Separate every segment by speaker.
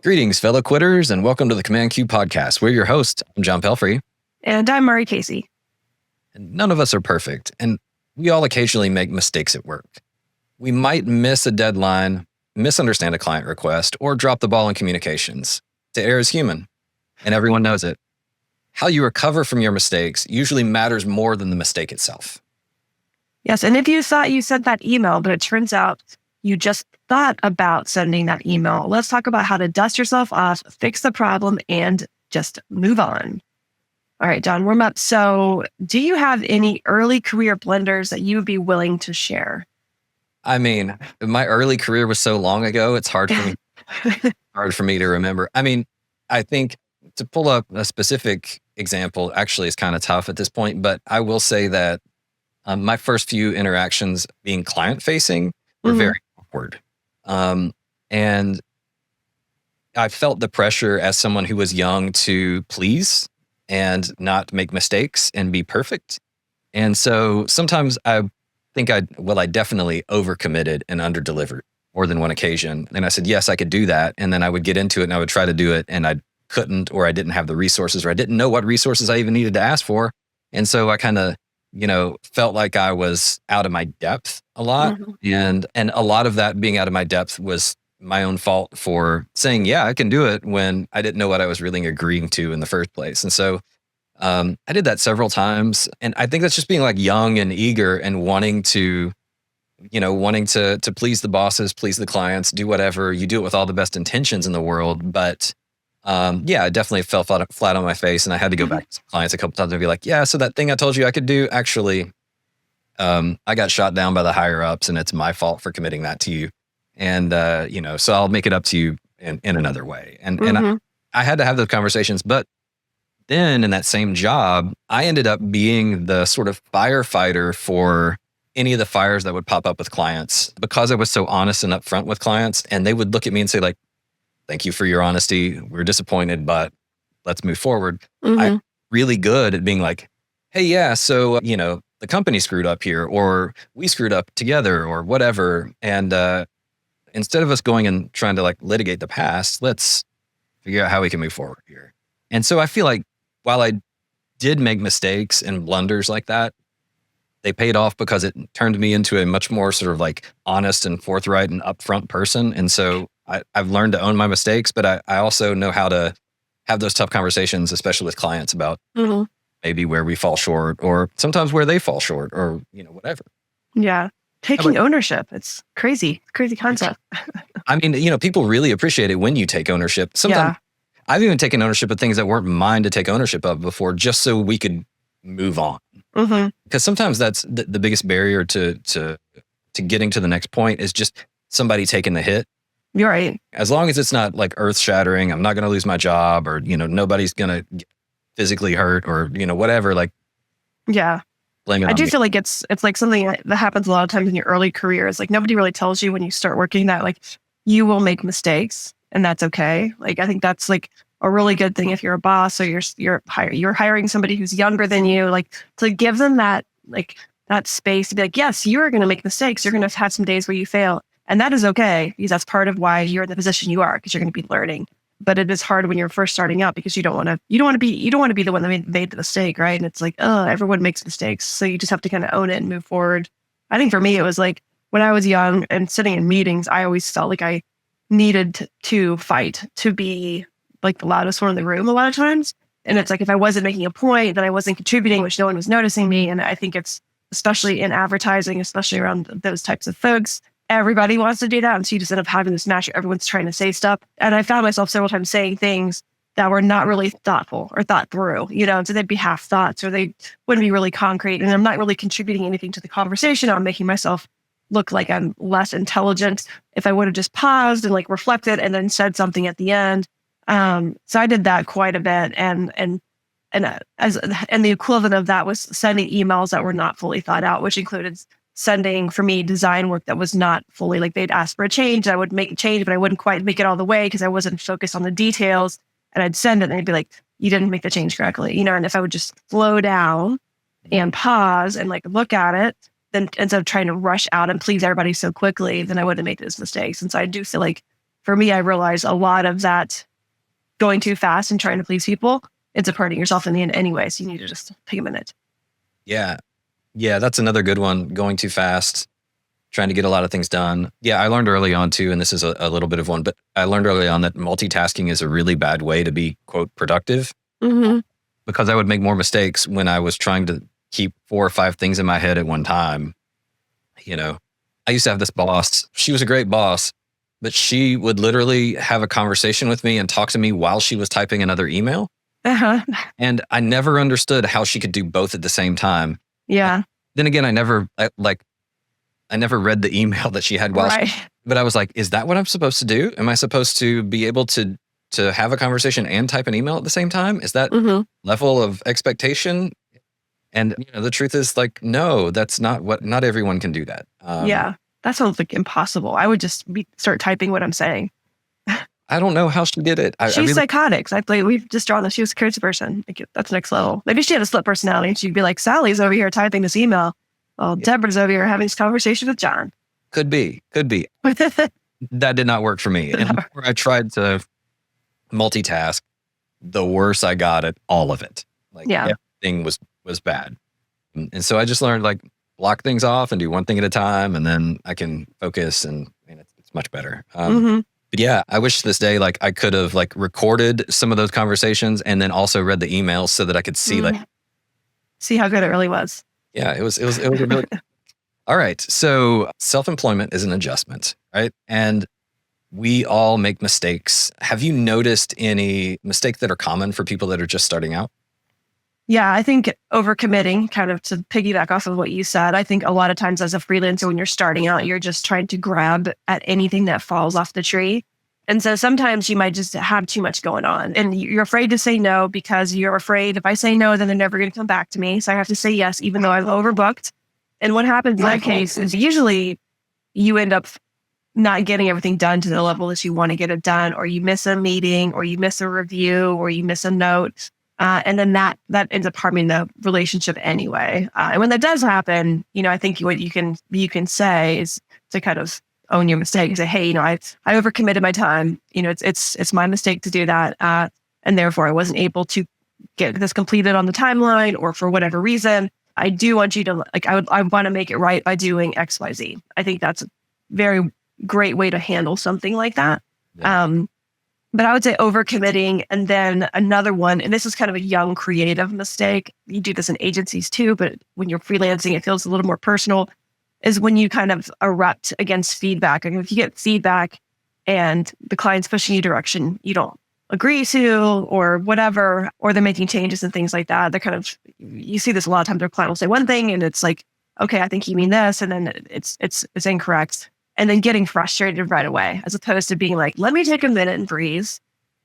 Speaker 1: Greetings, fellow quitters, and welcome to the Command Q podcast. We're your hosts. I'm John Pelfrey.
Speaker 2: And I'm Maari Casey.
Speaker 1: And none of us are perfect, and we all occasionally make mistakes at work. We might miss a deadline, misunderstand a client request, or drop the ball in communications. To err is human, and everyone knows it. How you recover from your mistakes usually matters more than the mistake itself.
Speaker 2: Yes, and if you thought you sent that email, but it turns out you just thought about sending that email, let's talk about how to dust yourself off, fix the problem, and just move on. All right, John, warm up. So do you have any early career blunders that you would be willing to share?
Speaker 1: I mean, my early career was so long ago, it's hard for me to remember. I mean, I think to pull up a specific example actually is kind of tough at this point, but I will say that my first few interactions being client-facing were very awkward. And I felt the pressure as someone who was young to please and not make mistakes and be perfect. And so sometimes I think I definitely overcommitted and underdelivered more than one occasion. And I said, yes, I could do that. And then I would get into it and I would try to do it and I couldn't, or I didn't have the resources, or I didn't know what resources I even needed to ask for. And so I kind of, felt like I was out of my depth a lot. And a lot of that being out of my depth was my own fault for saying, yeah, I can do it when I didn't know what I was really agreeing to in the first place. And so I did that several times. And I think that's just being like young and eager and wanting to please the bosses, please the clients, do whatever. You do it with all the best intentions in the world. But I definitely fell flat on my face, and I had to go back to clients a couple times and be like, yeah, so that thing I told you I could do, actually, I got shot down by the higher ups and it's my fault for committing that to you. And, so I'll make it up to you in another way. And I had to have those conversations. But then in that same job, I ended up being the sort of firefighter for any of the fires that would pop up with clients because I was so honest and upfront with clients. And they would look at me and say, like, thank you for your honesty. We're disappointed, but let's move forward. I'm really good at being like, hey, yeah, so, the company screwed up here, or we screwed up together, or whatever. And instead of us going and trying to like litigate the past, let's figure out how we can move forward here. And so I feel like while I did make mistakes and blunders like that, they paid off because it turned me into a much more sort of like honest and forthright and upfront person. And so I've learned to own my mistakes, but I also know how to have those tough conversations, especially with clients about maybe where we fall short, or sometimes where they fall short, or, whatever.
Speaker 2: Yeah. Taking ownership. It's crazy concept.
Speaker 1: I mean, people really appreciate it when you take ownership. Sometimes I've even taken ownership of things that weren't mine to take ownership of before, just so we could move on. Because sometimes that's the biggest barrier to getting to the next point is just somebody taking the hit.
Speaker 2: You're right.
Speaker 1: As long as it's not like earth shattering, I'm not going to lose my job, or, nobody's going to get physically hurt, or, whatever, like,
Speaker 2: yeah.
Speaker 1: Blame it
Speaker 2: I
Speaker 1: on
Speaker 2: do
Speaker 1: me.
Speaker 2: feel like it's like something that happens a lot of times in your early careers. Like nobody really tells you when you start working that like you will make mistakes and that's okay. Like I think that's like a really good thing if you're a boss or you're hiring somebody who's younger than you, like to give them that space to be like, yes, you're going to make mistakes. You're going to have some days where you fail. And that is okay, because that's part of why you're in the position you are, because you're going to be learning. But it is hard when you're first starting out because you don't want to be the one that made the mistake, right? And it's like, oh, everyone makes mistakes. So you just have to kind of own it and move forward. I think for me, it was like when I was young and sitting in meetings, I always felt like I needed to fight to be like the loudest one in the room a lot of times. And it's like, if I wasn't making a point, then I wasn't contributing, which no one was noticing me. And I think it's, especially in advertising, especially around those types of folks, everybody wants to do that. And so you just end up having this match. Everyone's trying to say stuff. And I found myself several times saying things that were not really thoughtful or thought through, and so they'd be half thoughts or they wouldn't be really concrete. And I'm not really contributing anything to the conversation. I'm making myself look like I'm less intelligent if I would have just paused and like reflected and then said something at the end. So I did that quite a bit. And the equivalent of that was sending emails that were not fully thought out, which included sending, for me, design work that was not fully, like they'd ask for a change. I would make a change, but I wouldn't quite make it all the way because I wasn't focused on the details. And I'd send it and they'd be like, you didn't make the change correctly. And if I would just slow down and pause and like look at it, then instead of trying to rush out and please everybody so quickly, then I wouldn't make those mistakes. And so I do feel like for me, I realized a lot of that going too fast and trying to please people ends up hurting yourself in the end anyway. So you need to just take a minute.
Speaker 1: Yeah. Yeah. That's another good one. Going too fast, trying to get a lot of things done. Yeah. I learned early on too, and this is a little bit of one, but I learned early on that multitasking is a really bad way to be, quote, productive, because I would make more mistakes when I was trying to keep 4 or 5 things in my head at one time. I used to have this boss. She was a great boss, but she would literally have a conversation with me and talk to me while she was typing another email. And I never understood how she could do both at the same time.
Speaker 2: Yeah.
Speaker 1: Then again, I never read the email that she had but I was like, is that what I'm supposed to do? Am I supposed to be able to have a conversation and type an email at the same time? Is that level of expectation? And the truth is, like, no, that's not everyone can do that.
Speaker 2: Yeah. That sounds like impossible. I would just start typing what I'm saying.
Speaker 1: I don't know how she did it.
Speaker 2: She's psychotic. We've just drawn that she was a crazy person. Like, that's next level. Maybe she had a split personality and she'd be like, Sally's over here typing this email. Well, Deborah's over here having this conversation with John.
Speaker 1: Could be. That did not work for me. And the more I tried to multitask, the worse I got at all of it. Like, everything was bad. And so I just learned, like, block things off and do one thing at a time, and then I can focus, and it's much better. But yeah, I wish to this day, like, I could have, like, recorded some of those conversations and then also read the emails so that I could see
Speaker 2: see how good it really was.
Speaker 1: Yeah, it was really. All right. So self-employment is an adjustment, right? And we all make mistakes. Have you noticed any mistakes that are common for people that are just starting out?
Speaker 2: Yeah, I think overcommitting, kind of to piggyback off of what you said, I think a lot of times as a freelancer, when you're starting out, you're just trying to grab at anything that falls off the tree. And so sometimes you might just have too much going on and you're afraid to say no because you're afraid if I say no, then they're never going to come back to me. So I have to say yes, even though I've overbooked. And what happens in that case is usually you end up not getting everything done to the level that you want to get it done, or you miss a meeting, or you miss a review, or you miss a note. And then that ends up harming the relationship anyway. And when that does happen, I think what you can say is to kind of own your mistake and say, hey, I overcommitted my time. It's my mistake to do that. And therefore I wasn't able to get this completed on the timeline, or for whatever reason. I do want you to, I want to make it right by doing X, Y, Z. I think that's a very great way to handle something like that. Yeah. But I would say overcommitting. And then another one, and this is kind of a young creative mistake. You do this in agencies too, but when you're freelancing, it feels a little more personal, is when you kind of erupt against feedback. And if you get feedback and the client's pushing you direction you don't agree to, or whatever, or they're making changes and things like that, they're kind of, you see this a lot of times, their client will say one thing and it's like, okay, I think you mean this. And then it's incorrect. And then getting frustrated right away, as opposed to being like, let me take a minute and breathe.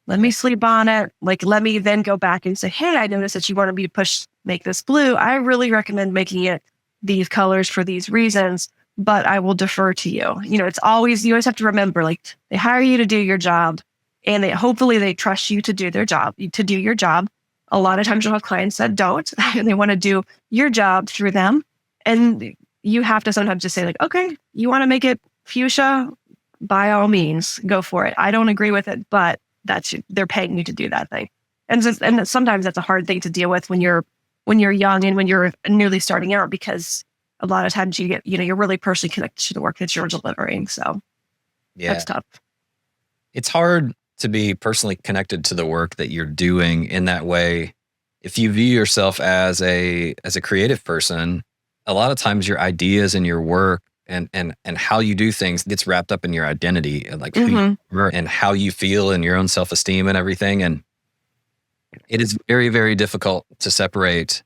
Speaker 2: Let me sleep on it. Like, let me then go back and say, hey, I noticed that you wanted me to make this blue. I really recommend making it these colors for these reasons, but I will defer to you. You always have to remember, like, they hire you to do your job, and hopefully they trust you to do your job. A lot of times you'll have clients that don't, and they want to do your job through them. And you have to sometimes just say, like, okay, you want to make it fuchsia, by all means, go for it. I don't agree with it, but they're paying you to do that thing. And sometimes that's a hard thing to deal with when you're young and when you're newly starting out, because a lot of times you're really personally connected to the work that you're delivering. So that's tough.
Speaker 1: It's hard to be personally connected to the work that you're doing in that way. If you view yourself as a creative person, a lot of times your ideas and your work and how you do things gets wrapped up in your identity and like who you are and how you feel and your own self-esteem and everything. And it is very, very difficult to separate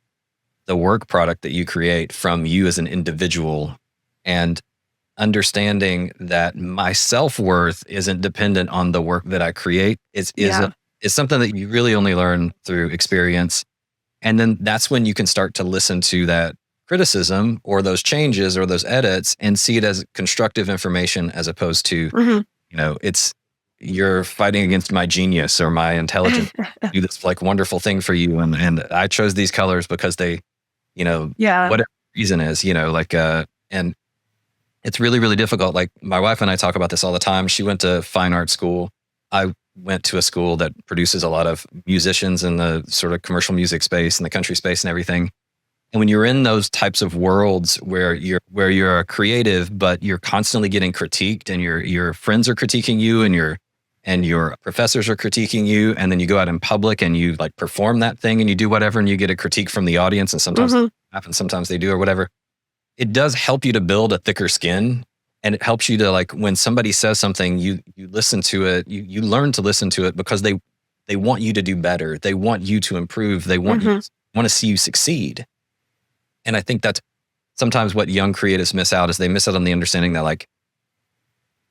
Speaker 1: the work product that you create from you as an individual, and understanding that my self-worth isn't dependent on the work that I create is something that you really only learn through experience. And then that's when you can start to listen to that criticism or those changes or those edits and see it as constructive information, as opposed to, it's you're fighting against my genius or my intelligence. Do this like wonderful thing for you. And I chose these colors because they, whatever reason is, and it's really, really difficult. Like my wife and I talk about this all the time. She went to fine art school. I went to a school that produces a lot of musicians in the sort of commercial music space and the country space and everything. And when you're in those types of worlds where you're a creative, but you're constantly getting critiqued, and your friends are critiquing you, and your professors are critiquing you, and then you go out in public and you like perform that thing and you do whatever, and you get a critique from the audience, and sometimes they laugh and sometimes they do or whatever. It does help you to build a thicker skin, and it helps you to, like, when somebody says something, you listen to it, you learn to listen to it, because they want you to do better. They want you to improve. They want to see you succeed. And I think that's sometimes what young creatives miss out, is they miss out on the understanding that, like,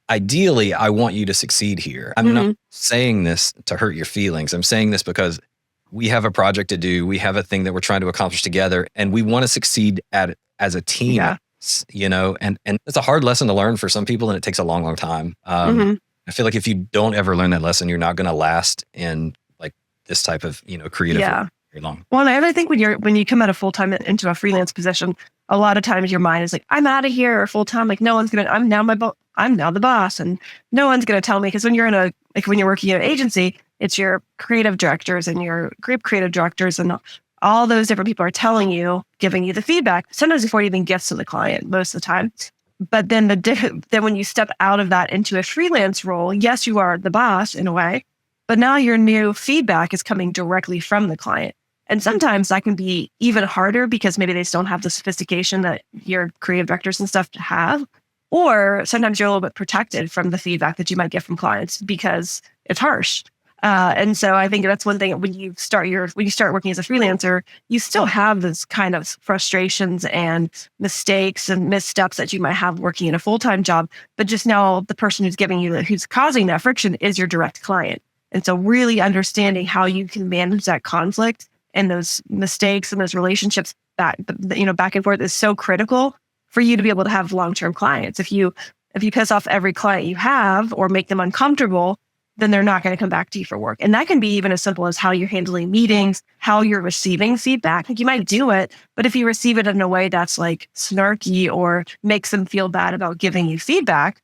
Speaker 1: ideally, I want you to succeed here. I'm not saying this to hurt your feelings. I'm saying this because we have a project to do. We have a thing that we're trying to accomplish together, and we want to succeed at it as a team.
Speaker 2: Yeah.
Speaker 1: You know, and it's a hard lesson to learn for some people, and it takes a long, long time. I feel like if you don't ever learn that lesson, you're not going to last in like this type of, you know, creative work very long.
Speaker 2: Well, and I think when you come out of full time into a freelance position, a lot of times your mind is like, I'm out of here, or full time. Like, no one's gonna. I'm now the boss, and no one's gonna tell me. Because when you're when you're working in an agency, it's your creative directors and your group creative directors and all those different people are telling you, giving you the feedback, sometimes before it even gets to the client, most of the time. But then then when you step out of that into a freelance role, yes, you are the boss in a way, but now your new feedback is coming directly from the client. And sometimes that can be even harder because maybe they just don't have the sophistication that your creative directors and stuff have. Or sometimes you're a little bit protected from the feedback that you might get from clients because it's harsh. And so I think that's one thing when you start working as a freelancer, you still have this kind of frustrations and mistakes and missteps that you might have working in a full-time job. But just now the person who's causing that friction is your direct client. And so really understanding how you can manage that conflict and those mistakes and those relationships back and forth is so critical for you to be able to have long-term clients. If you piss off every client you have or make them uncomfortable, then they're not going to come back to you for work. And that can be even as simple as how you're handling meetings, how you're receiving feedback. Like, you might do it, but if you receive it in a way that's like snarky or makes them feel bad about giving you feedback,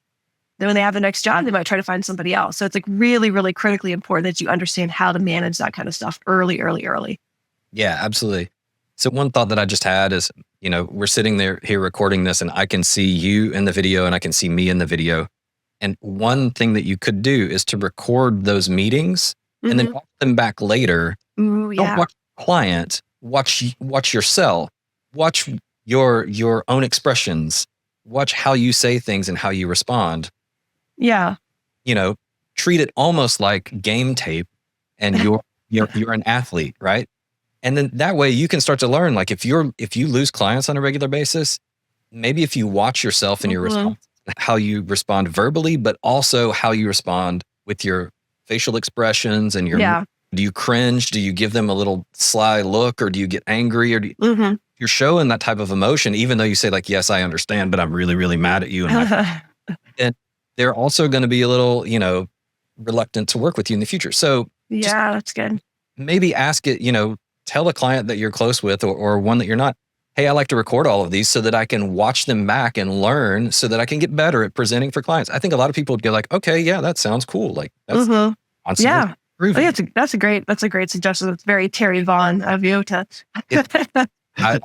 Speaker 2: then when they have the next job, they might try to find somebody else. So it's like really, really critically important that you understand how to manage that kind of stuff early.
Speaker 1: Yeah, absolutely. So one thought that I just had is, you know, we're sitting here recording this, and I can see you in the video and I can see me in the video. And one thing that you could do is to record those meetings and then watch them back later.
Speaker 2: Ooh, yeah.
Speaker 1: Don't watch the client, watch yourself, watch your own expressions, watch how you say things and how you respond.
Speaker 2: Yeah.
Speaker 1: You know, treat it almost like game tape, and you're an athlete, right? And then that way you can start to learn, like, if you lose clients on a regular basis, maybe if you watch yourself and your response, how you respond verbally, but also how you respond with your facial expressions and do you cringe? Do you give them a little sly look, or do you get angry, or you're showing that type of emotion, even though you say, like, yes, I understand, but I'm really, really mad at you. And they're also going to be a little, you know, reluctant to work with you in the future. So
Speaker 2: yeah, that's good.
Speaker 1: Maybe ask it, you know, tell a client that you're close with, or one that you're not, hey, I like to record all of these so that I can watch them back and learn so that I can get better at presenting for clients. I think a lot of people would go like, okay, yeah, that sounds cool. Like, that's
Speaker 2: yeah. That's a great suggestion. It's very Terry Vaughn of you to.
Speaker 1: I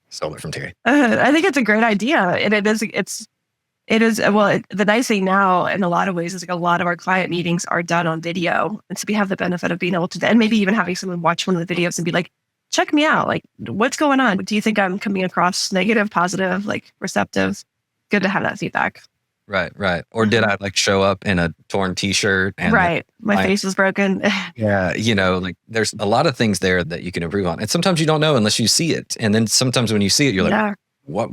Speaker 1: stole it from Terry.
Speaker 2: I think it's a great idea, and it is. Well, the nice thing now, in a lot of ways, is like a lot of our client meetings are done on video, and so we have the benefit of being able to, and maybe even having someone watch one of the videos and be like, check me out. Like, what's going on? Do you think I'm coming across negative, positive, like receptive? Good to have that feedback.
Speaker 1: Right. Or did I like show up in a torn t-shirt? And
Speaker 2: my face was broken.
Speaker 1: Yeah. You know, like, there's a lot of things there that you can improve on. And sometimes you don't know unless you see it. And then sometimes when you see it, you're like, what?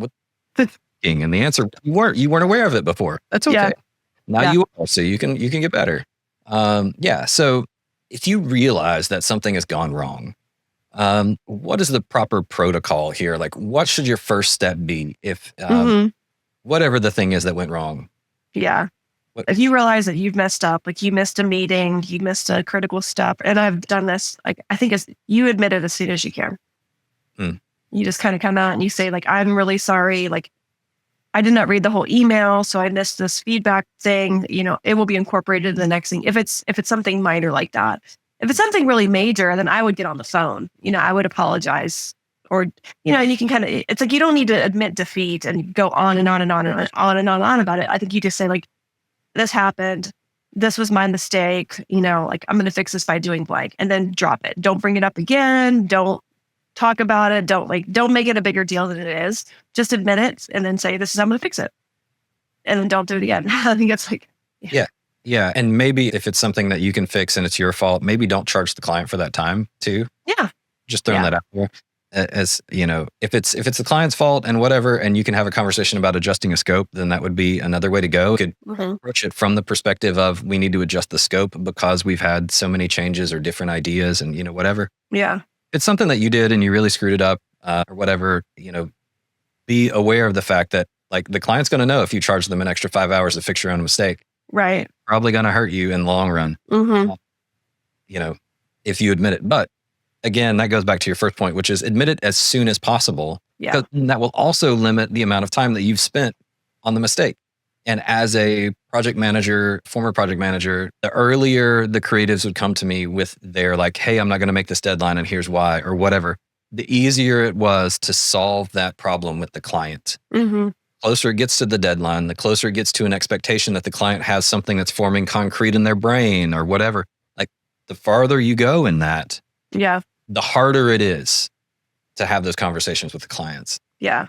Speaker 1: And the answer, you weren't aware of it before. That's okay. Yeah. Now you are, so you can get better. So if you realize that something has gone wrong, what is the proper protocol here? Like, what should your first step be if whatever the thing is that went wrong?
Speaker 2: Yeah. If you realize that you've messed up, like you missed a meeting, you missed a critical step, and I've done this, like, I think you admit it as soon as you can. You just kind of come out and you say, like, I'm really sorry. Like, I did not read the whole email, so I missed this feedback thing. It will be incorporated in the next thing. If it's something minor like that. If it's something really major, then I would get on the phone. I would apologize, or and you can kind of. It's like you don't need to admit defeat and go on and on and on and on and on about it. I think you just say like, "This happened. This was my mistake. Like I'm going to fix this by doing blank," and then drop it. Don't bring it up again. Don't talk about it. Don't make it a bigger deal than it is. Just admit it and then say, "This is how I'm going to fix it," and then don't do it again. I think it's like,
Speaker 1: yeah. And maybe if it's something that you can fix and it's your fault, maybe don't charge the client for that time too.
Speaker 2: Yeah.
Speaker 1: Just throwing that out there. As if it's the client's fault and whatever, and you can have a conversation about adjusting a scope, then that would be another way to go. You could approach it from the perspective of we need to adjust the scope because we've had so many changes or different ideas and whatever.
Speaker 2: Yeah.
Speaker 1: If it's something that you did and you really screwed it up or whatever, be aware of the fact that like the client's going to know if you charge them an extra 5 hours to fix your own mistake.
Speaker 2: Right.
Speaker 1: Probably going to hurt you in the long run. If you admit it. But again, that goes back to your first point, which is admit it as soon as possible.
Speaker 2: Yeah.
Speaker 1: Because that will also limit the amount of time that you've spent on the mistake. And as a former project manager, the earlier the creatives would come to me with their like, hey, I'm not going to make this deadline and here's why, or whatever, the easier it was to solve that problem with the client. Closer it gets to the deadline, the closer it gets to an expectation that the client has something that's forming concrete in their brain or whatever. Like the farther you go in that, the harder it is to have those conversations with the clients.
Speaker 2: Yeah.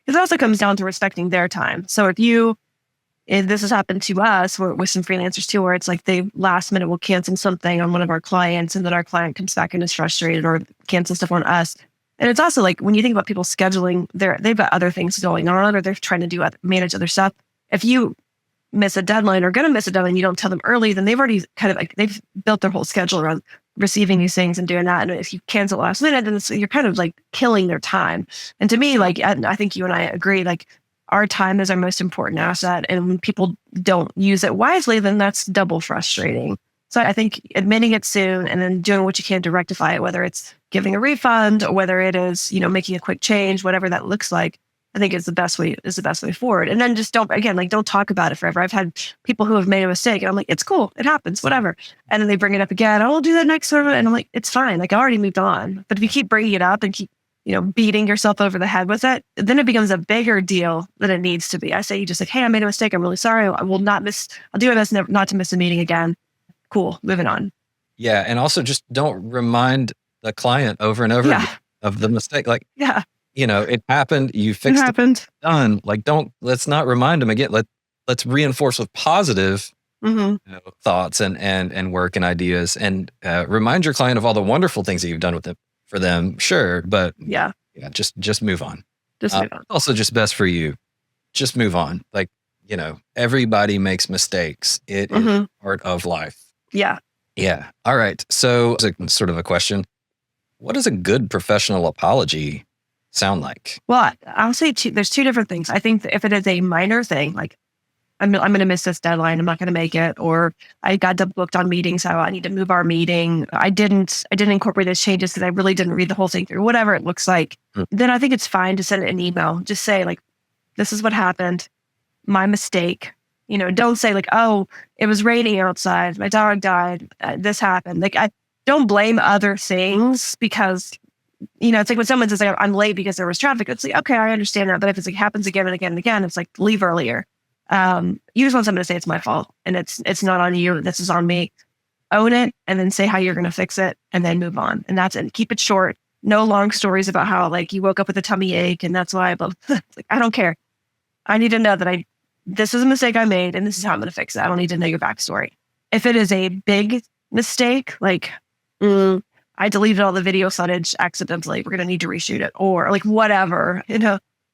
Speaker 2: It also comes down to respecting their time. So if this has happened to us with some freelancers too, where it's like they last minute will cancel something on one of our clients and then our client comes back and is frustrated or cancels stuff on us. And it's also like when you think about people scheduling, they've got other things going on or they're trying to manage other stuff. If you miss a deadline or going to miss a deadline, you don't tell them early, then they've already kind of like they've built their whole schedule around receiving these things and doing that. And if you cancel last minute, then you're kind of like killing their time. And to me, like I think you and I agree, like our time is our most important asset. And when people don't use it wisely, then that's double frustrating. So I think admitting it soon and then doing what you can to rectify it, whether it's giving a refund or whether it is, making a quick change, whatever that looks like, I think is the best way forward. And then just don't talk about it forever. I've had people who have made a mistake and I'm like, it's cool. It happens, whatever. And then they bring it up again. I'll do that next time. And I'm like, it's fine. Like I already moved on. But if you keep bringing it up and keep, beating yourself over the head with it, then it becomes a bigger deal than it needs to be. I say you just like, hey, I made a mistake. I'm really sorry. I'll do my best not to miss a meeting again. Cool. Moving on.
Speaker 1: Yeah. And also just don't remind the client over and over again of the mistake. Like, it happened. You fixed it. Done. Like, let's not remind them again. Let's reinforce with positive thoughts and work and ideas and remind your client of all the wonderful things that you've done for them. Sure. But just move on.
Speaker 2: Just move on.
Speaker 1: Also just best for you. Just move on. Like, everybody makes mistakes. It is part of life.
Speaker 2: Yeah.
Speaker 1: Yeah. All right. So it's sort of a question. What does a good professional apology sound like?
Speaker 2: Well, I'll say there's two different things. I think that if it is a minor thing, like I'm going to miss this deadline, I'm not going to make it, or I got double booked on meetings, so I need to move our meeting. I didn't incorporate those changes because I really didn't read the whole thing through, whatever it looks like. Then I think it's fine to send an email. Just say like, this is what happened. My mistake. Don't say like, oh, it was raining outside. My dog died. This happened. Like, I don't blame other things because, it's like when someone says like, I'm late because there was traffic. It's like, okay, I understand that. But if it's like happens again and again and again, it's like leave earlier. You just want someone to say it's my fault and it's not on you. This is on me. Own it and then say how you're going to fix it and then move on. And that's it. Keep it short. No long stories about how like you woke up with a tummy ache and that's why. But like, I don't care. I need to know that this is a mistake I made and this is how I'm going to fix it. I don't need to know your backstory. If it is a big mistake, like I deleted all the video footage accidentally, we're going to need to reshoot it, or like whatever,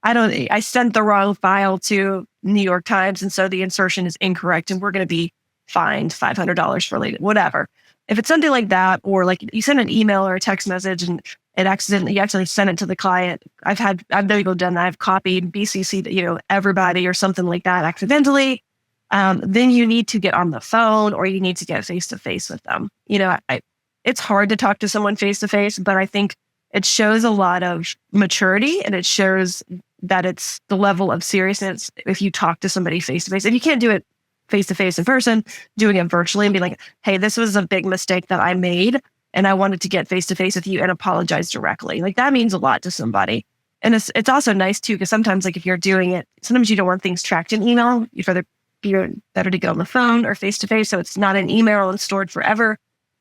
Speaker 2: I sent the wrong file to New York Times and so the insertion is incorrect and we're going to be fined $500 for late, whatever. If it's something like that, or like you send an email or a text message and you accidentally send it to the client. I've done that. I've copied BCC'd, everybody or something like that accidentally. Then you need to get on the phone or you need to get face to face with them. It's hard to talk to someone face to face, but I think it shows a lot of maturity and it shows that it's the level of seriousness if you talk to somebody face to face. If you can't do it face to face in person, doing it virtually and be like, hey, this was a big mistake that I made and I wanted to get face to face with you and apologize directly. Like that means a lot to somebody. And it's also nice too, because sometimes like if you're doing it, sometimes you don't want things tracked in email. You'd rather be better to go on the phone or face to face. So it's not an email and stored forever.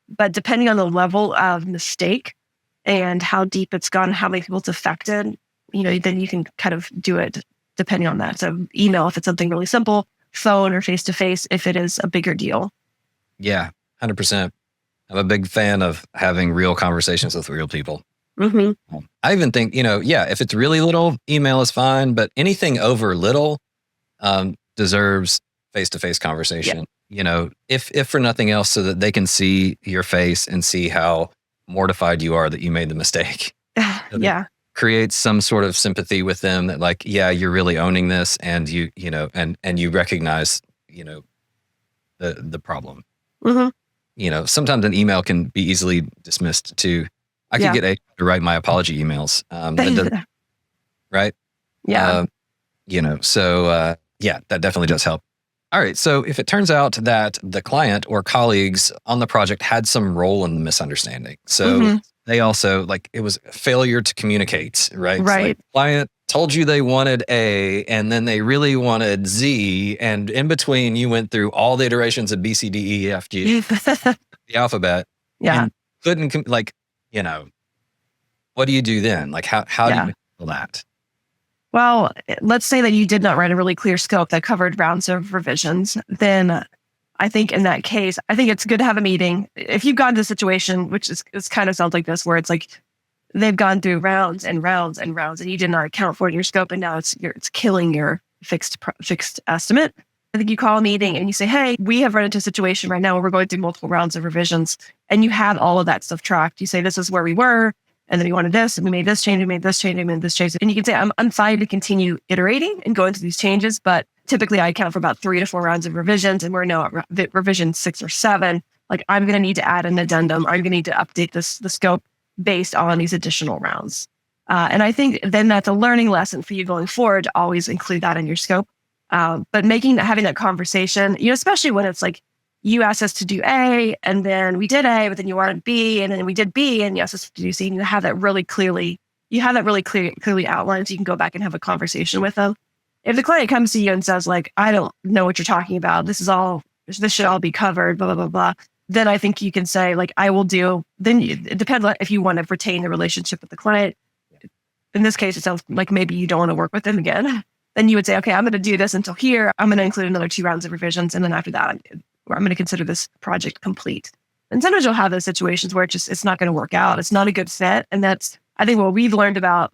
Speaker 2: But depending on the level of mistake and how deep it's gone, how many people it's affected, then you can kind of do it depending on that. So email if it's something really simple, phone or face to face if it is a bigger deal.
Speaker 1: Yeah, 100%. I'm a big fan of having real conversations with real people.
Speaker 2: Mm-hmm.
Speaker 1: I even think, if it's really little, email is fine, but anything over little deserves face-to-face conversation. Yeah. If for nothing else, so that they can see your face and see how mortified you are that you made the mistake.
Speaker 2: Yeah.
Speaker 1: Creates some sort of sympathy with them that like, yeah, you're really owning this and you you recognize, the problem.
Speaker 2: Mm-hmm.
Speaker 1: Sometimes an email can be easily dismissed too. I could get A to write my apology emails. Right?
Speaker 2: Yeah.
Speaker 1: That definitely does help. All right. So if it turns out that the client or colleagues on the project had some role in the misunderstanding, so they also it was a failure to communicate, right?
Speaker 2: Right.
Speaker 1: The client told you they wanted A and then they really wanted Z. And in between you went through all the iterations of B, C, D, E, F, G, the alphabet.
Speaker 2: Yeah.
Speaker 1: And couldn't what do you do then? Like how do you handle that?
Speaker 2: Well, let's say that you did not write a really clear scope that covered rounds of revisions. Then I think in that case, I think it's good to have a meeting. If you've gone to a situation, which is kind of sounds like this, where it's like they've gone through rounds and rounds and rounds and you did not account for it in your scope and now it's killing your fixed estimate. I think you call a meeting and you say, hey, we have run into a situation right now where we're going through multiple rounds of revisions and you have all of that stuff tracked. You say, this is where we were. And then we wanted this, and we made this change, we made this change, we made this change. And you can say, I'm fine to continue iterating and going through these changes, but typically I account for about 3 to 4 rounds of revisions, and we're now at revision 6 or 7. Like I'm going to need to add an addendum. I'm going to need to update the scope based on these additional rounds. And I think then that's a learning lesson for you going forward to always include that in your scope. But having that conversation, especially when it's like, you asked us to do A, and then we did A, but then you wanted B, and then we did B, and you asked us to do C, and you have that really clearly outlined, so you can go back and have a conversation with them. If the client comes to you and says, like, I don't know what you're talking about, this should all be covered, blah, blah, blah, blah, then I think you can say, like, I will do, it depends on if you want to retain the relationship with the client. In this case, it sounds like maybe you don't want to work with them again. Then you would say, okay, I'm going to do this until here. I'm going to include another 2 rounds of revisions, and then after that, I'm going to consider this project complete. And sometimes you'll have those situations where it's not going to work out. It's not a good fit. And that's, I think, what we've learned about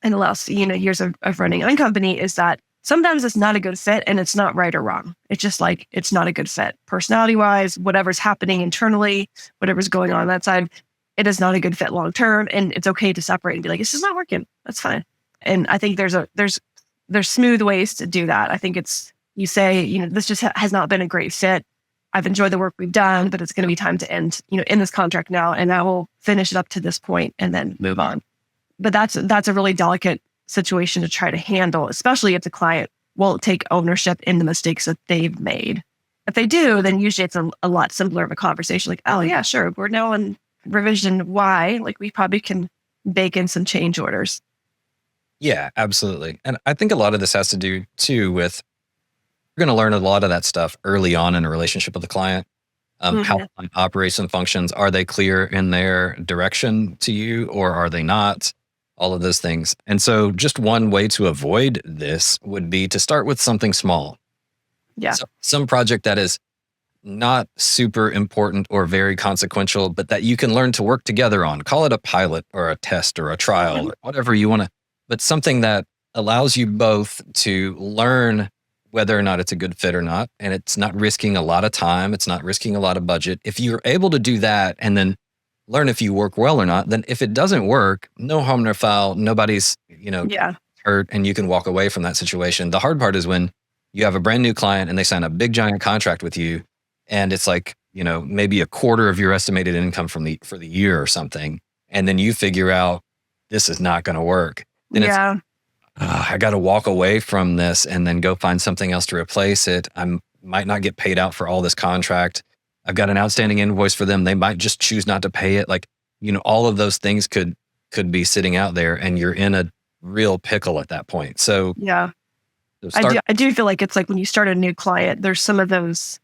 Speaker 2: in the last, years of running a company is that sometimes it's not a good fit and it's not right or wrong. It's just like, it's not a good fit. Personality wise, whatever's happening internally, whatever's going on that side, it is not a good fit long term. And it's okay to separate and be like, this is not working. That's fine. And I think there's smooth ways to do that. I think you say, this just has not been a great fit. I've enjoyed the work we've done, but it's going to be time to end, in this contract now, and I will finish it up to this point and then move on. But that's a really delicate situation to try to handle, especially if the client won't take ownership in the mistakes that they've made. If they do, then usually it's a lot simpler of a conversation. Like, oh yeah, sure, we're now on revision Y. Like we probably can bake in some change orders.
Speaker 1: Yeah, absolutely. And I think a lot of this has to do too with you're going to learn a lot of that stuff early on in a relationship with the client. How the client operates and functions. Are they clear in their direction to you or are they not? All of those things. And so just one way to avoid this would be to start with something small.
Speaker 2: Yeah.
Speaker 1: So some project that is not super important or very consequential, but that you can learn to work together on. Call it a pilot or a test or a trial or whatever you want to, but something that allows you both to learn whether or not it's a good fit or not. And it's not risking a lot of time. It's not risking a lot of budget. If you're able to do that and then learn if you work well or not, then if it doesn't work, no harm, no foul, nobody's, hurt and you can walk away from that situation. The hard part is when you have a brand new client and they sign a big giant contract with you and it's like, maybe a quarter of your estimated income for the year or something. And then you figure out this is not going to work. Then I got to walk away from this and then go find something else to replace it. I might not get paid out for all this contract. I've got an outstanding invoice for them. They might just choose not to pay it. Like, all of those things could be sitting out there, and you're in a real pickle at that point. So
Speaker 2: Yeah. I do feel like it's like when you start a new client, there's some of those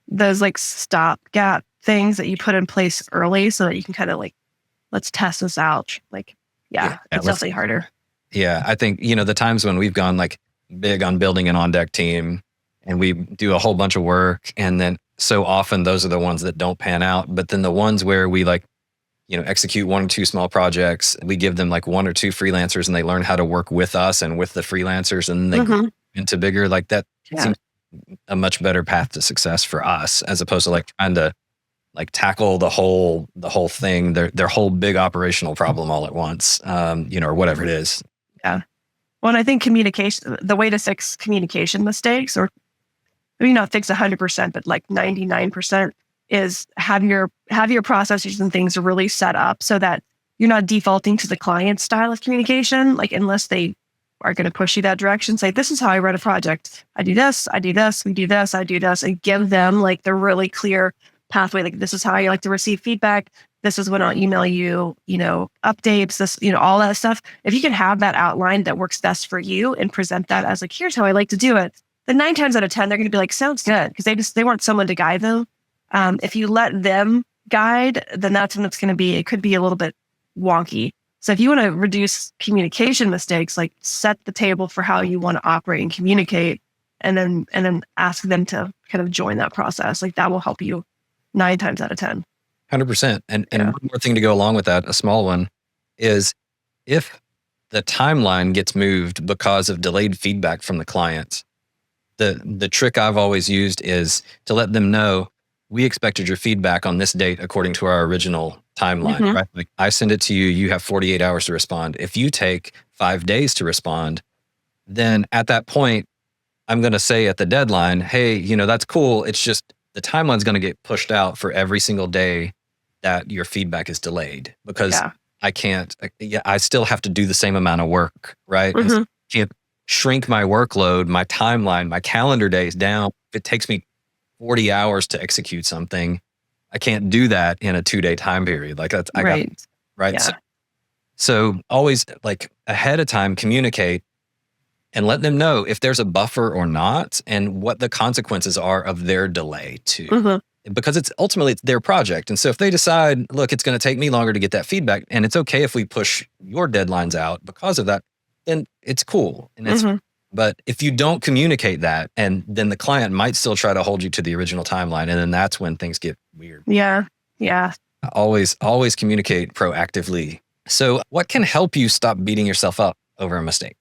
Speaker 2: like stopgap things that you put in place early so that you can kind of like, let's test this out. Like, it's definitely harder.
Speaker 1: Yeah. I think, the times when we've gone like big on building an on-deck team and we do a whole bunch of work, and then so often those are the ones that don't pan out. But then the ones where we like, execute 1 or 2 small projects, we give them like 1 or 2 freelancers and they learn how to work with us and with the freelancers, and then they go into bigger, like that seems a much better path to success for us, as opposed to like trying to like tackle the whole thing, their whole big operational problem all at once, or whatever it is.
Speaker 2: Yeah. Well, and I think communication, the way to fix communication mistakes, or maybe not fix 100%, but like 99%, is have your processes and things really set up so that you're not defaulting to the client's style of communication. Like, unless they are going to push you that direction, say, this is how I run a project. I do this, we do this, I do this, and give them like the really clear pathway. Like, this is how I like to receive feedback. This is when I'll email you, updates, this, all that stuff. If you can have that outline that works best for you and present that as like, here's how I like to do it, then 9 times out of 10, they're going to be like, sounds good. Because they want someone to guide them. If you let them guide, then that's when it's going to be, it could be a little bit wonky. So if you want to reduce communication mistakes, like set the table for how you want to operate and communicate, and then ask them to kind of join that process. Like, that will help you 9 times out of 10.
Speaker 1: 100%. And one more thing to go along with that, a small one, is if the timeline gets moved because of delayed feedback from the client, the trick I've always used is to let them know, we expected your feedback on this date according to our original timeline, right? Like, I send it to you, you have 48 hours to respond. If you take 5 days to respond, then at that point, I'm going to say at the deadline, hey, that's cool. It's just the timeline's going to get pushed out for every single day that your feedback is delayed, because I can't, I still have to do the same amount of work, right? I can't shrink my workload, my timeline, my calendar days down. If it takes me 40 hours to execute something, I can't do that in a 2-day time period. Like, that's, right.
Speaker 2: Yeah.
Speaker 1: So always, like, ahead of time, communicate and let them know if there's a buffer or not, and what the consequences are of their delay too. Because it's ultimately their project. And so if they decide, look, it's going to take me longer to get that feedback, and it's okay if we push your deadlines out because of that, then it's cool. And but if you don't communicate that, and then the client might still try to hold you to the original timeline, and then that's when things get weird.
Speaker 2: Yeah.
Speaker 1: Always communicate proactively. So what can help you stop beating yourself up over a mistake?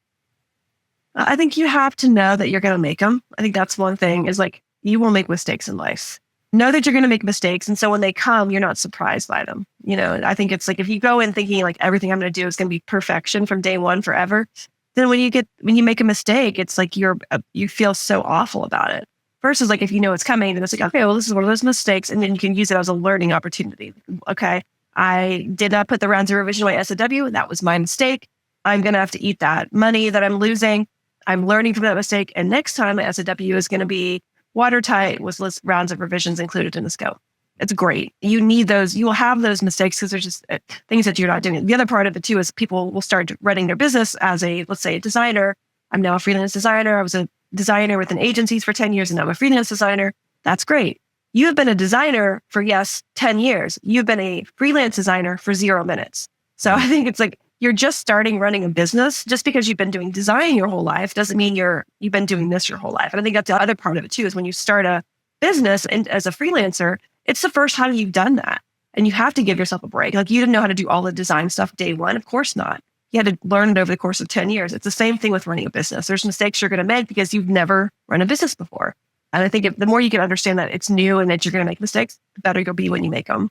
Speaker 2: I think you have to know that you're going to make them. I think that's one thing, is like, you will make mistakes in life. Know that you're going to make mistakes. And so when they come, you're not surprised by them. I think it's like, if you go in thinking like everything I'm going to do is going to be perfection from day one forever, then when you make a mistake, it's like you feel so awful about it. Versus like, if you know it's coming, then it's like, okay, well, this is one of those mistakes. And then you can use it as a learning opportunity. Okay, I did not put the rounds of revision away SOW. That was my mistake. I'm going to have to eat that money that I'm losing. I'm learning from that mistake. And next time, my SOW is going to be watertight with list rounds of revisions included in the scope. It's great. You need those. You will have those mistakes because there's just things that you're not doing. The other part of it too is people will start running their business as let's say a designer. I'm now a freelance designer. I was a designer within agencies for 10 years and now I'm a freelance designer. That's great. You have been a designer for, 10 years. You've been a freelance designer for 0 minutes. So I think it's like, you're just starting running a business. Just because you've been doing design your whole life doesn't mean you've been doing this your whole life. And I think that's the other part of it too, is when you start a business and as a freelancer, it's the first time you've done that. And you have to give yourself a break. Like, you didn't know how to do all the design stuff day one. Of course not. You had to learn it over the course of 10 years. It's the same thing with running a business. There's mistakes you're going to make because you've never run a business before. And I think the more you can understand that it's new and that you're going to make mistakes, the better you'll be when you make them.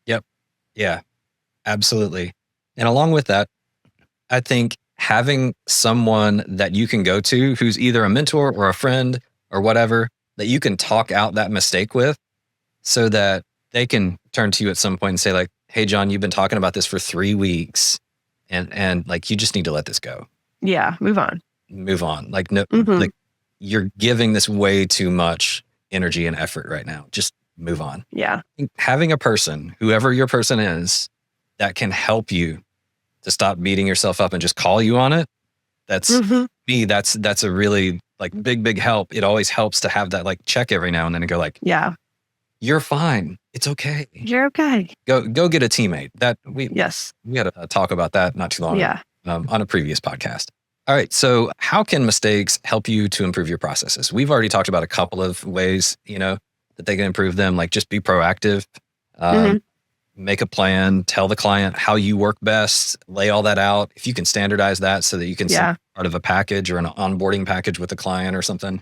Speaker 1: Yep. Yeah, absolutely. And along with that, I think having someone that you can go to who's either a mentor or a friend or whatever, that you can talk out that mistake with, so that they can turn to you at some point and say like, hey, John, you've been talking about this for 3 weeks and like, you just need to let this go.
Speaker 2: Yeah. Move on.
Speaker 1: Move on. Like, no,
Speaker 2: Mm-hmm.
Speaker 1: like you're giving this way too much energy and effort right now. Just move on.
Speaker 2: Yeah.
Speaker 1: Having a person, whoever your person is, that can help you to stop beating yourself up and just call you on it. That's
Speaker 2: Mm-hmm.
Speaker 1: me. That's a really like big help. It always helps to have that like check every now and then and go like,
Speaker 2: Yeah.
Speaker 1: you're fine. It's okay.
Speaker 2: You're okay.
Speaker 1: Go get a teammate. That we
Speaker 2: Yes.
Speaker 1: had a talk about that not too long ago,
Speaker 2: Yeah.
Speaker 1: on a previous podcast. All right. So how can mistakes help you to improve your processes? We've already talked about a couple of ways, that they can improve them. Like just be proactive,
Speaker 2: Mm-hmm.
Speaker 1: make a plan, tell the client how you work best, lay all that out. If you can standardize that so that you can
Speaker 2: Yeah.
Speaker 1: send part of a package or an onboarding package with the client or something.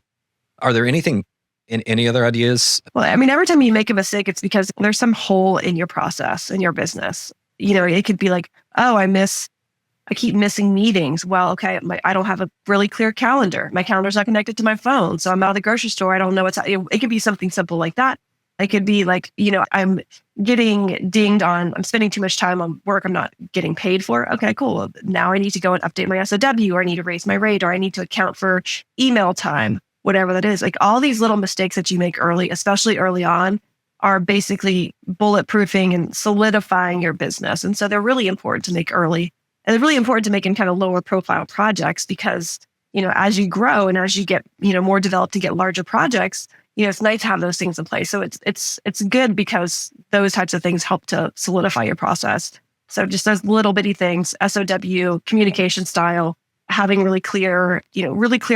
Speaker 1: Are there any other ideas?
Speaker 2: Well, I mean, every time you make a mistake, it's because there's some hole in your process, in your business. It could be like, oh, I keep missing meetings. Well, okay, I don't have a really clear calendar. My calendar's not connected to my phone. So I'm out of the grocery store. I don't know it could be something simple like that. It could be like, I'm getting dinged on, I'm spending too much time on work I'm not getting paid for. Okay, cool. Now I need to go and update my SOW, or I need to raise my rate, or I need to account for email time, whatever that is. Like all these little mistakes that you make early, especially early on, are basically bulletproofing and solidifying your business. And so they're really important to make early. And they're really important to make in kind of lower profile projects because, as you grow and as you get, more developed to get larger projects, it's nice to have those things in place. So it's good because those types of things help to solidify your process. So just those little bitty things, SOW, communication style, having really clear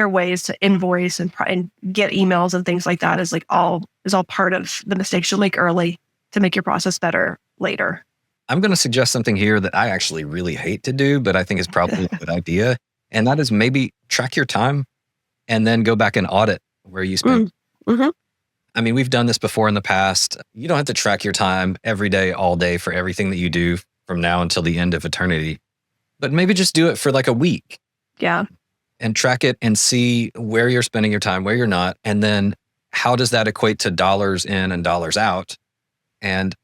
Speaker 2: ways to invoice and get emails and things like that is all part of the mistakes you'll make early to make your process better later.
Speaker 1: I'm going to suggest something here that I actually really hate to do, but I think is probably a good idea. And that is maybe track your time and then go back and audit where you spend.
Speaker 2: Mm-hmm.
Speaker 1: I mean, we've done this before in the past. You don't have to track your time every day, all day for everything that you do from now until the end of eternity, but maybe just do it for like a week.
Speaker 2: Yeah.
Speaker 1: And track it and see where you're spending your time, where you're not. And then how does that equate to dollars in and dollars out? And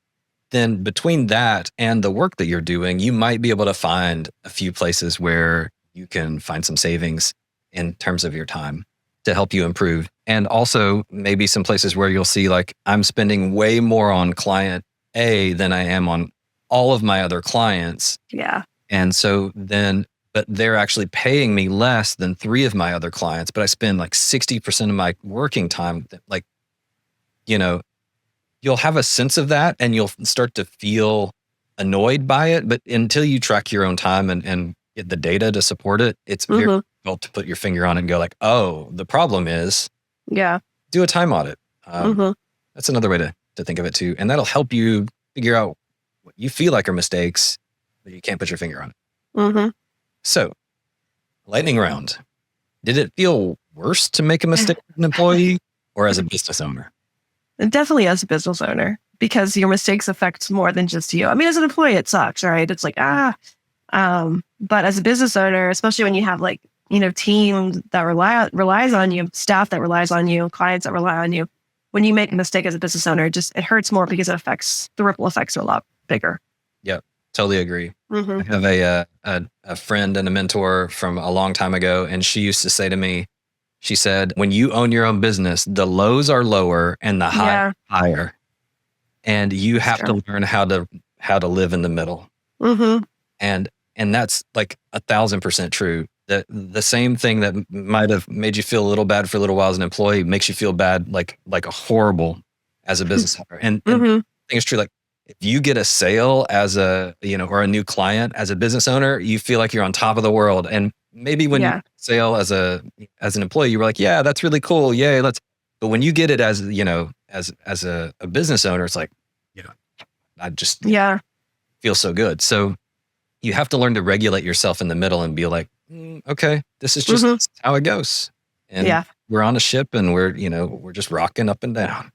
Speaker 1: then between that and the work that you're doing, you might be able to find a few places where you can find some savings in terms of your time to help you improve. And also maybe some places where you'll see like, I'm spending way more on client A than I am on all of my other clients.
Speaker 2: Yeah.
Speaker 1: And so then, but they're actually paying me less than 3 of my other clients, but I spend like 60% of my working time. Like, you'll have a sense of that and you'll start to feel annoyed by it. But until you track your own time and get the data to support it, it's very difficult to put your finger on it and go like, oh, the problem is do a time audit. That's another way to think of it too. And that'll help you figure out what you feel like are mistakes, but you can't put your finger on it. So, lightning round. Did it feel worse to make a mistake as an employee or as a business owner?
Speaker 2: Definitely as a business owner, because your mistakes affect more than just you. I mean, as an employee, it sucks, right? It's like, but as a business owner, especially when you have team that relies on you, staff that relies on you, clients that rely on you, when you make a mistake as a business owner, it hurts more because the ripple effects are a lot bigger.
Speaker 1: Yep. Totally agree. I have a friend and a mentor from a long time ago, and she used to say to me, she said, when you own your own business, the lows are lower and the highs are higher. And you have to learn how to live in the middle. And that's like 1,000% true. The same thing that might have made you feel a little bad for a little while as an employee makes you feel bad, like a horrible as a business owner. And the thing is true, like, if you get a sale as or a new client as a business owner, you feel like you're on top of the world. And maybe when you sale as an employee, you were like, yeah, that's really cool. Yay. But when you get it as, as a business owner, it's like, I just feel so good. So you have to learn to regulate yourself in the middle and be like, okay, this is just how it goes. And we're on a ship and we're just rocking up and down.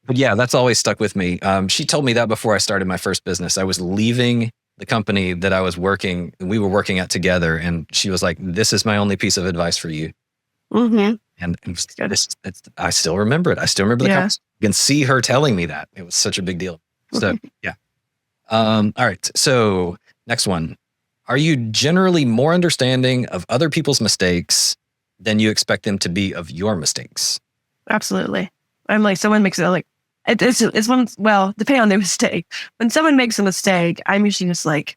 Speaker 1: But yeah, that's always stuck with me. She told me that before I started my first business. I was leaving the company that we were working at together. And she was like, this is my only piece of advice for you. And I still remember it. I still remember the conversation. You can see her telling me that. It was such a big deal. So yeah. All right. So next one. Are you generally more understanding of other people's mistakes than you expect them to be of your mistakes?
Speaker 2: Absolutely. I'm like, someone makes it like, it's one, well, depending on the mistake. When someone makes a mistake, I'm usually just like,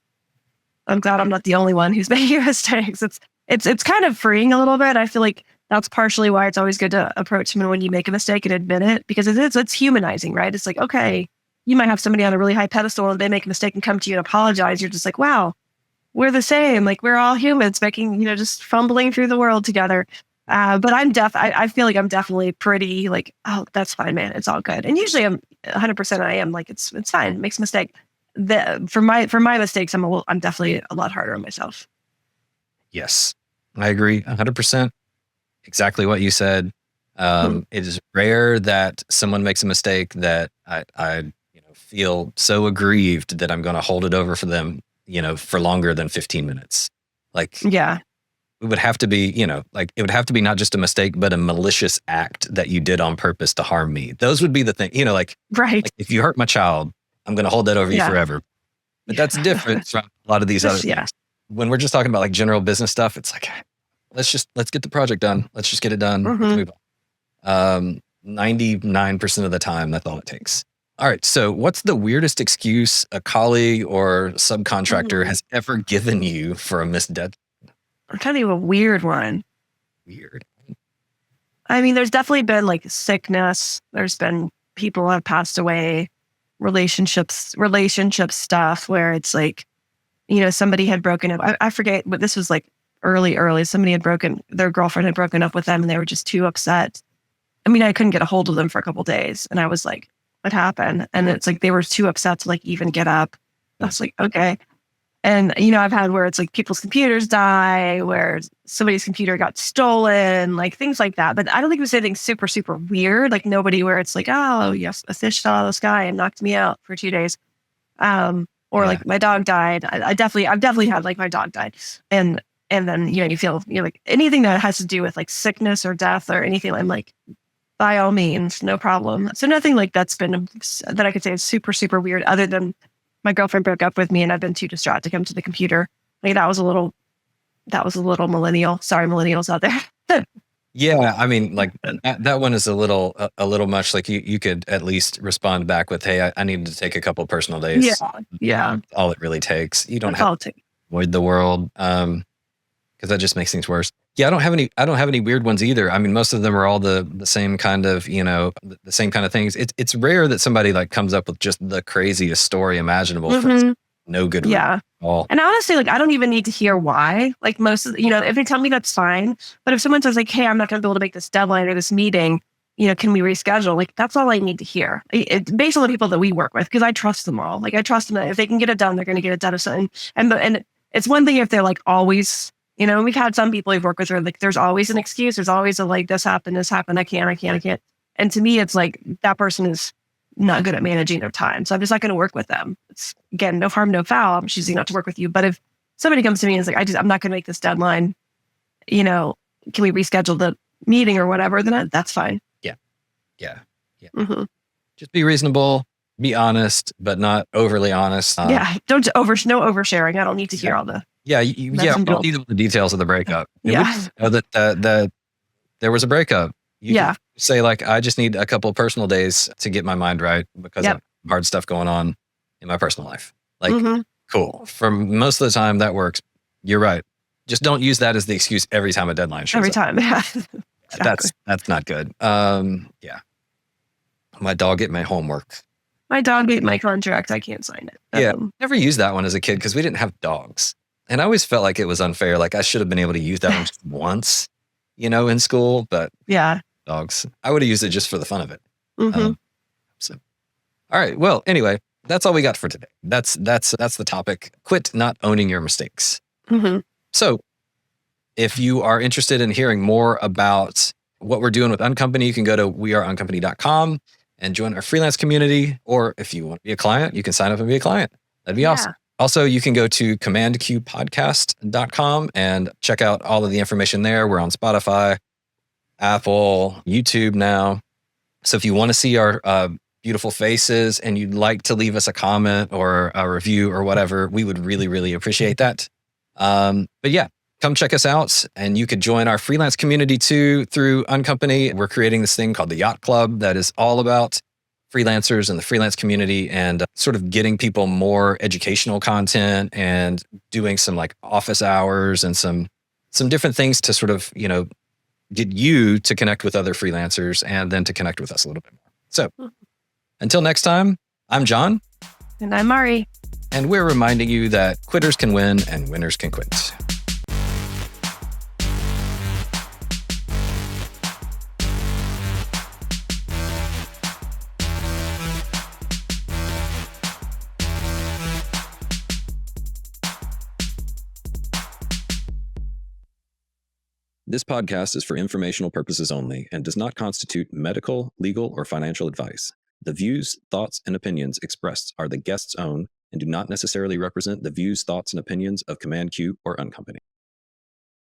Speaker 2: I'm glad I'm not the only one who's making mistakes. It's kind of freeing a little bit. I feel like that's partially why it's always good to approach someone when you make a mistake and admit it, because it's humanizing, right? It's like, okay, you might have somebody on a really high pedestal and they make a mistake and come to you and apologize. You're just like, wow, we're the same. Like, we're all humans making, just fumbling through the world together. But I feel like I'm definitely pretty like, oh, that's fine, man. It's all good. And usually I'm 100% I am like, it's fine. Makes a mistake. For my mistakes, I'm definitely a lot harder on myself.
Speaker 1: Yes, I agree 100%. Exactly what you said. It is rare that someone makes a mistake that I feel so aggrieved that I'm going to hold it over for them, for longer than 15 minutes. Like,
Speaker 2: Yeah.
Speaker 1: it would have to be, it would have to be not just a mistake, but a malicious act that you did on purpose to harm me. Those would be the thing,
Speaker 2: Right.
Speaker 1: like if you hurt my child, I'm going to hold that over you
Speaker 2: Yeah.
Speaker 1: forever. But that's different from a lot of these other
Speaker 2: Yeah.
Speaker 1: things. When we're just talking about like general business stuff, it's like, let's get the project done. Let's just get it done. Let's move on. 99% of the time, that's all it takes. All right. So what's the weirdest excuse a colleague or subcontractor has ever given you for a missed deadline?
Speaker 2: I'm telling you a weird one.
Speaker 1: Weird.
Speaker 2: I mean, there's definitely been like sickness. There's been people who have passed away, relationship stuff where it's like, somebody had broken up. I forget, but this was like early. Somebody their girlfriend had broken up with them and they were just too upset. I mean, I couldn't get a hold of them for a couple of days and I was like, what happened? And it's like, they were too upset to like even get up. I was like, okay. And, I've had where it's like people's computers die, where somebody's computer got stolen, like things like that. But I don't think it was anything super, super weird. Like nobody where it's like, oh, yes, a fish fell out of the sky and knocked me out for 2 days. Or like my dog died. I've definitely had like my dog died. And then, you feel, like anything that has to do with like sickness or death or anything, I'm like, by all means, no problem. So nothing like that I could say is super, super weird other than my girlfriend broke up with me and I've been too distraught to come to the computer. Like that was a little millennial. Sorry, millennials out there.
Speaker 1: Yeah, I mean, like that one is a little much. Like you could at least respond back with, "Hey, I need to take a couple personal days."
Speaker 2: Yeah.
Speaker 1: All it really takes. You don't
Speaker 2: That's
Speaker 1: have to avoid the world, because that just makes things worse. Yeah, I don't have any weird ones either. I mean, most of them are all the same kind of, the same kind of things. It's rare that somebody like comes up with just the craziest story imaginable for no good reason at all.
Speaker 2: And honestly, like I don't even need to hear why. Like most of if they tell me, that's fine. But if someone says like, hey, I'm not going to be able to make this deadline or this meeting, can we reschedule? Like that's all I need to hear. Based on the people that we work with, because I trust them all. Like I trust them that if they can get it done, they're going to get it done. Or something. And it's one thing if they're like always. We've had some people we've worked with where like there's always an excuse. There's always a like this happened. I can't. And to me, it's like that person is not good at managing their time. So I'm just not going to work with them. It's again, no harm, no foul. I'm choosing not to work with you. But if somebody comes to me and is like, I'm not going to make this deadline, can we reschedule the meeting or whatever? Then that's fine.
Speaker 1: Yeah. Just be reasonable, be honest, but not overly honest.
Speaker 2: No oversharing. I don't need to hear all the.
Speaker 1: We don't need all the details of the breakup. We know that there was a breakup. You can say like, I just need a couple personal days to get my mind right because of hard stuff going on in my personal life. Like, cool. For most of the time that works. You're right. Just don't use that as the excuse every time a deadline shows
Speaker 2: every
Speaker 1: up.
Speaker 2: time. Yeah. Exactly.
Speaker 1: That's not good. My dog ate my homework.
Speaker 2: My dog ate my contract. I can't sign it.
Speaker 1: Never used that one as a kid because we didn't have dogs. And I always felt like it was unfair. Like I should have been able to use that one just once, in school. But dogs, I would have used it just for the fun of it. So, all right. Well, anyway, that's all we got for today. That's the topic. Quit not owning your mistakes. So, if you are interested in hearing more about what we're doing with Uncompany, you can go to weareuncompany.com and join our freelance community. Or if you want to be a client, you can sign up and be a client. That'd be awesome. Also, you can go to commandqpodcast.com and check out all of the information there. We're on Spotify, Apple, YouTube now. So if you want to see our beautiful faces and you'd like to leave us a comment or a review or whatever, we would really, really appreciate that. But yeah, come check us out, and you could join our freelance community too through Uncompany. We're creating this thing called the Yacht Club that is all about freelancers and the freelance community, and sort of getting people more educational content and doing some like office hours and some different things to sort of, get you to connect with other freelancers and then to connect with us a little bit more. So until next time, I'm John.
Speaker 2: And I'm Maari.
Speaker 1: And we're reminding you that quitters can win and winners can quit. This podcast is for informational purposes only and does not constitute medical, legal, or financial advice. The views, thoughts, and opinions expressed are the guest's own and do not necessarily represent the views, thoughts, and opinions of Command Q or Uncompany.